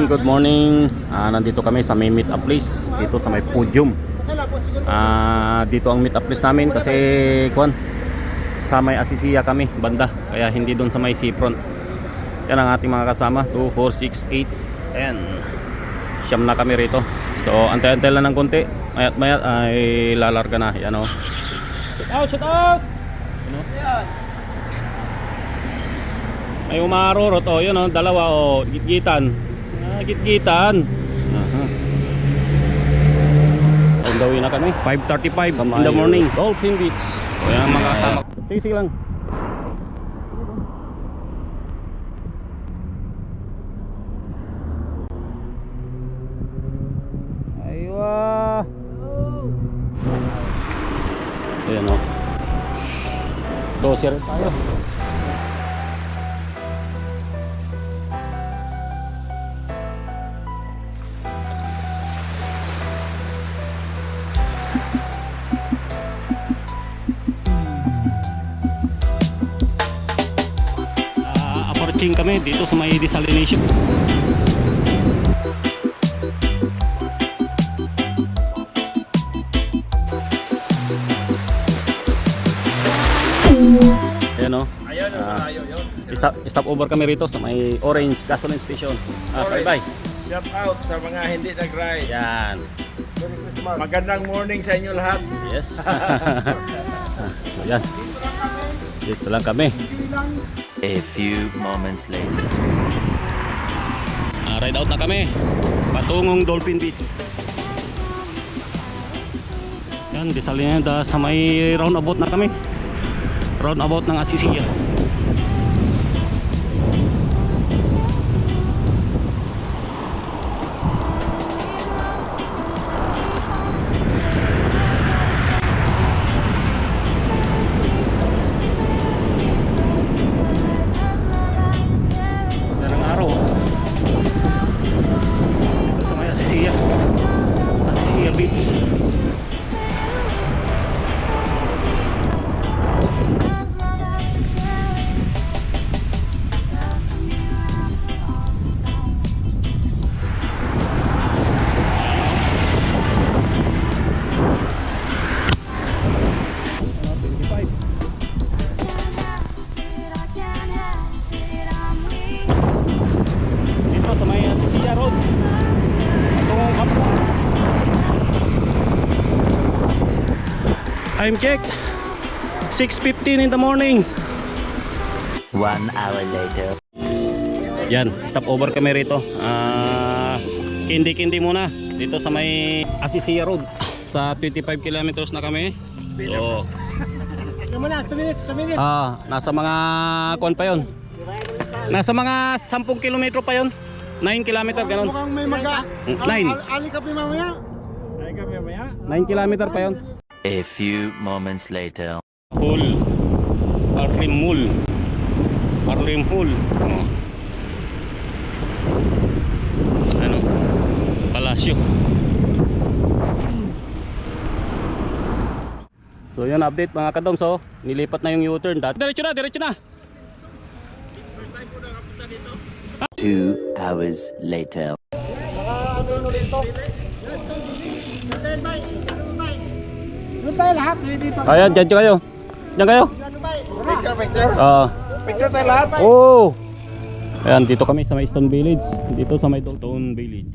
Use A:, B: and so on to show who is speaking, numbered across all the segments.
A: Ayun, good morning. Nandito kami sa may meet up place dito sa may podium. Dito ang meet up place namin kasi sa may Asisiya kami banda, kaya hindi doon sa may seafront. Yan ang ating mga kasama, 2, 4, 6, 8, 10. Siyam na kami rito. So antay-antay lang ng konti. Mayat-mayat ay lalarga na. Yan o. Shout out! Ano? May umarurot o, yun o, dalawa o, gitgitan. Gitgitan. Ang gawin na kami 5:35 in the morning, Dolphin Beach. O yan mga kasama. Sige lang. Aywa. Ayan o, 12 rin tayo. Approaching kami dito sa may desalination. Ayan o. Stop over kami rito sa may Orange Gasoline Station. Bye-bye.
B: Shout out sa mga hindi nag-ride.
A: Yan.
B: Magandang morning sa inyo lahat.
A: Yes. So yan. Dito lang kami.
C: A few moments later.
A: Ride out na kami patungong Dolphin Beach. Yan, desalinada sa may roundabout na kami. Roundabout ng Asisiya. Beach. Dito sa may Asisiya Road. Itong kapsa. Time check 6:15 in the morning.
C: 1 hour later.
A: Yan, stop over kami rito. Kindi-kindi muna dito sa may Asisiya Road. Sa 25 kilometers na kami. So, nasa mga kuan pa yon. Nasa mga 10 kilometro pa yon. 9 kilometer ganun.
D: Mukhang may maga.
A: 9.
D: Ali ka pa mamaya.
A: 9 kilometer pa yon.
C: A few moments later.
A: Hul Arlimul Arlimul ano palasyo. So yan update mga kadom. So nilipat na yung U-turn. Diretso na
C: 2 hours later.
D: Ano tayo lahat? Dito.
A: Ayan, dyan kayo.
B: Picture tayo lahat.
A: Oh. Ayan, dito kami sa may Stone Village. Dito sa may Stone Village.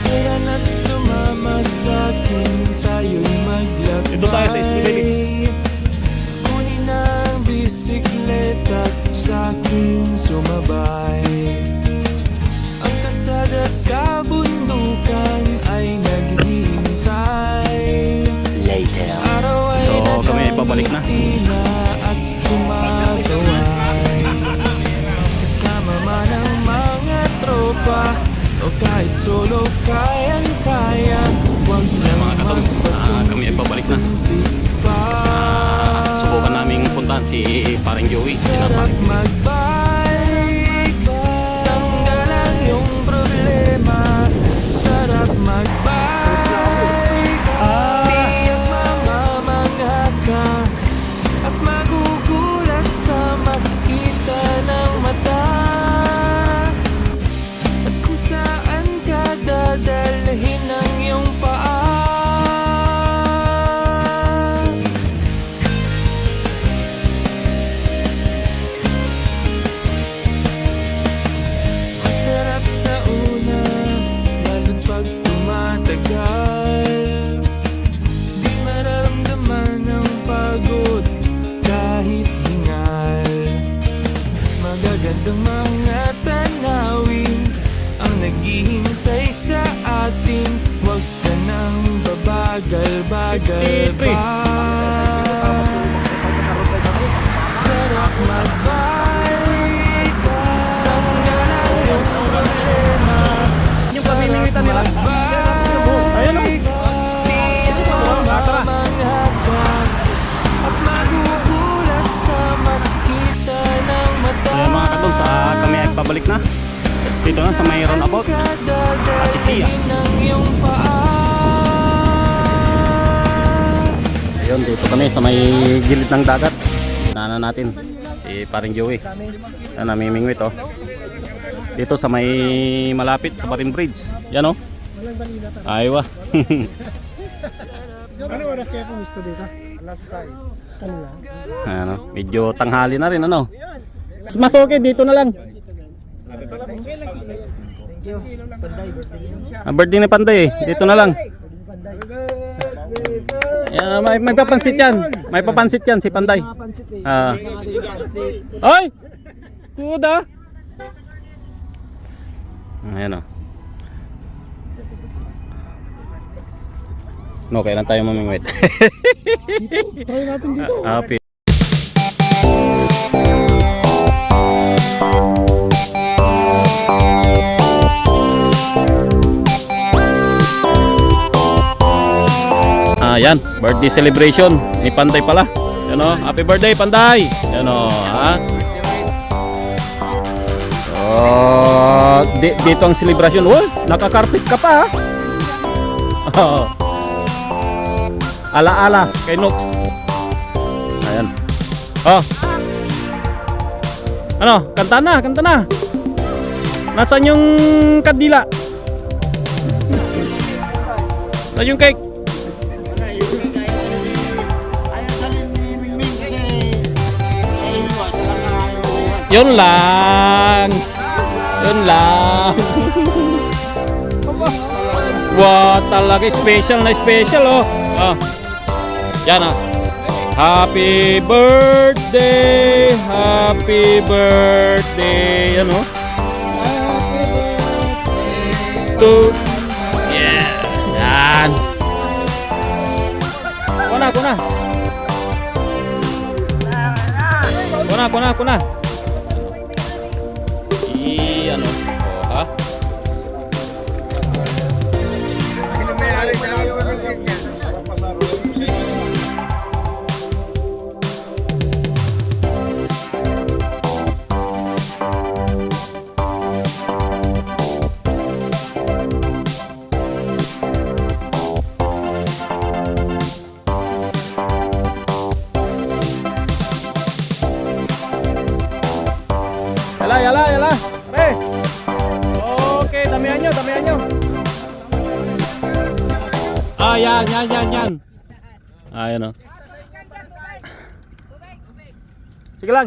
E: Kaya na't sumama sa akin, tayo'y maglakbay.
A: Dito tayo sa Stone Village.
E: Kunin ang bisikleta sa aking sumabay. Ang kasada't kabundukan ay naghihintay.
C: Later.
E: Araw ay
A: So, kami ay pabalik na.
E: nagtitina at kumakaway. Kasama man ang mga tropa o kahit solo kayang-kaya. Huwag nang
A: Mga katoms, kami ay pabalik na. Subukan naming puntahan si paring Joey.
E: Sarap magbike, tanggal ang iyong problema. magagandang mga tanawin ang naghihintay sa atin. Huwag ka nang babagal-bagal pa. Sarap magbalikan, tanggalan yung problema.
A: Yung pamimilitan nila. Ayan o.
E: At magugulat sa makita ng mata.
A: So yun mga kadol, sa kami ay pabalik na. Dito na sa may roundabout. Asisia. Ayun, dito kami sa may gilid ng dagat. Dinaanan natin si paring Joey. Yan, namimingwit oh. Dito sa may malapit sa Barin Bridge. Yan oh. Aywa.
D: Ano oras kayo pumisto dito? Alas 6. Ano lang?
A: Ano, medyo tanghali na rin ano. Mas okay dito na lang. Birthday ni Panday eh. Dito na lang. Yan, may papansit yan. May papansit yan si Panday. Ay! Kuda! Ayan o. No, kailan tayo mamingwit?
D: Try natin dito.
A: Happy. Yan, birthday celebration ni Panday pala. Yan o, happy birthday Panday. Yan o, ha? Dito ang celebration. Oh, nakakarpet ka pa. Oh. Ala-ala kay Nox. Ayan. Oh. Ano, kanta na, kanta na. Nasaan yung kandila? Nasaan yung cake? Yun lang. Yun lang. Wow, talaga special na special oh. Ah. Yan ah. Happy birthday. Happy birthday. Yan oh. To yeah. Yan. Kuna. Kuna. Ano? Oh, ha? Yala. Pre. Okay, damihan nyo. Yan. Ayan o. Sige lang.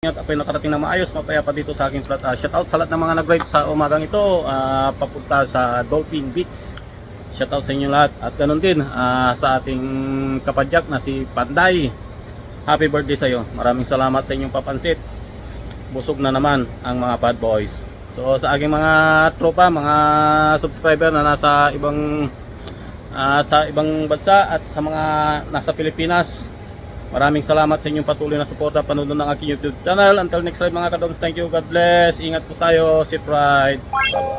A: At apoy nakarating na maayos, mapayapa dito sa aking flat. Shoutout sa lahat ng mga nag-ride sa umagang ito, papunta sa Dolphin Beach. Shoutout sa inyo lahat. At ganun din sa ating kapadyak na si Panday. Happy birthday sa iyo. Maraming salamat sa inyong papansit. Busog na naman ang mga bad boys. So sa aking mga tropa, mga subscriber na nasa ibang bansa at sa mga nasa Pilipinas, Maraming salamat sa inyong patuloy na suporta panonood ng aking YouTube channel. Until next time mga kadons, thank you, God bless. Ingat po tayo, safe ride. Bye-bye.